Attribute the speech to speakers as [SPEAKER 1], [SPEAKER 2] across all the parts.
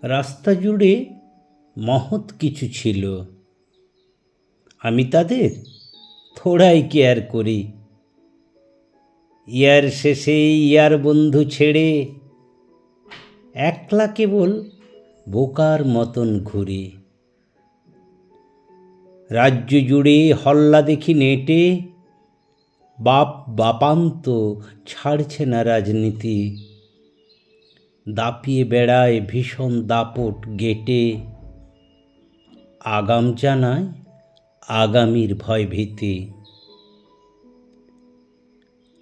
[SPEAKER 1] রাস্তা জুড়ে মহৎ কিছু ছিল, আমি তাদের থোড়াই কেয়ার করি। ইয়ার শেষে ইয়ার বন্ধু ছেড়ে একলা কেবল বোকার মতন ঘুরি। রাজ্য জুড়ে হল্লা দেখি নেটে, বাপ বাপান্ত ছাড়ছে না রাজনীতি। দাপিয়ে বেড়ায় ভীষণ দাপট গেটে, আগাম জানায় আগামীর ভয়ভীতি।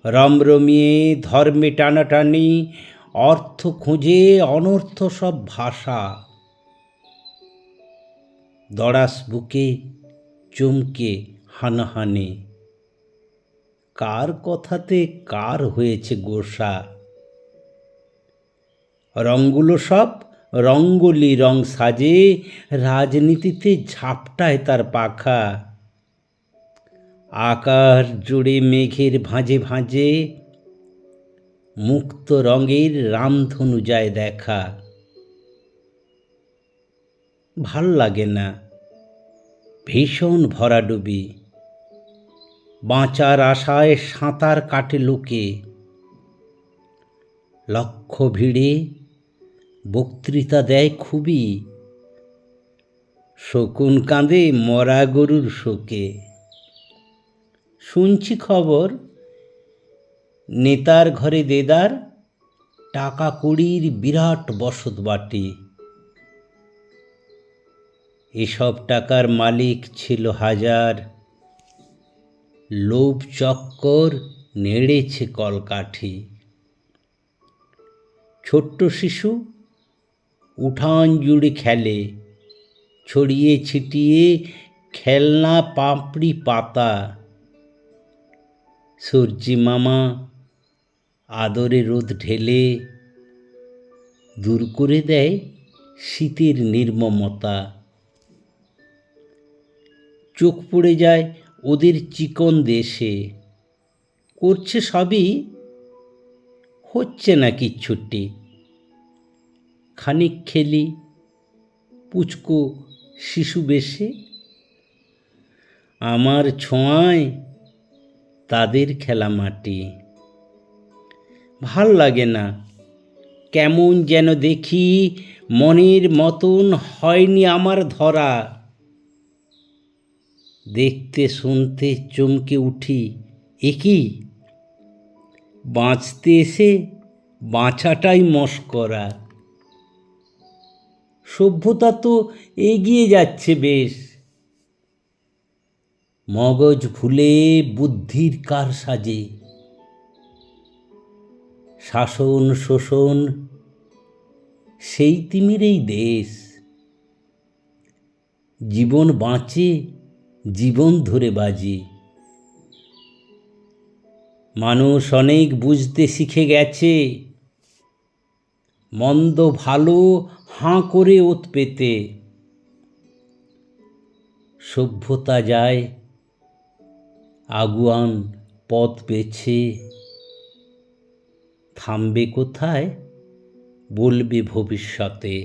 [SPEAKER 1] রমরমিয়ে ধর্মে টানাটানি, অর্থ খুঁজে অনর্থ সব ভাষা। দড়াস বুকে চমকে হানাহানি, কার কথাতে কার হয়েছে গোসা। রঙগুলো সব রঙ্গোলি রং সাজে, রাজনীতিতে ঝাপটায় তার পাখা। আকাশ জুড়ে মেঘের ভাঁজে ভাঁজে, মুক্ত রঙের রামধনু যায় দেখা। ভাল লাগে না, ভীষণ ভরাডুবি, বাঁচার আশায় সাঁতার কাটে লোকে। লক্ষ ভিড়ে বক্তৃতা দেয় খুবই, শকুন কাঁদে মরা গরুর শোকে। শুনছি খবর, নেতার ঘরে দেদার, টাকা কড়ির বিরাট বসত বাটি। এসব টাকার মালিক ছিল হাজার, লোভ চক্কর নেড়েছে কলকাঠি। ছোট্ট শিশু উঠান জুড়ে খেলে, ছড়িয়ে ছিটিয়ে খেলনা পাপড়ি পাতা। সূর্যি মামা আদরে রোদ ঢেলে, দূর করে দেয় শীতের নির্মমতা। চোখ পড়ে যায় ওদের চিকন দেশে, করছে সবই, হচ্ছে না কিচ্ছুটি। খানিক খেলি পুচকো শিশু বেশে, আমার ছোঁয়ায় তাদের খেলা মাটি। ভাল লাগে না, কেমন যেন দেখি, মনের মতন হয়নি আমার ধরা। দেখতে শুনতে চমকে উঠি, এ কি, বাঁচতে এসে বাঁচাটাই মশকরা। সভ্যতা তো এগিয়ে যাচ্ছে বেশ, মগজ ভুলে বুদ্ধির কারসাজে। শাসন শোষণ সেই তিমিরেই দেশ, জীবন বাঁচে জীবন ধরে বাজি। মানুষ অনেক বুঝতে শিখে গেছে, মন্দ ভালো হাঁ করে ওত পেতে। সভ্যতা যায় আগুয়ান পথ বেছে, থামবে কোথায় বলবে ভবিষ্যতে।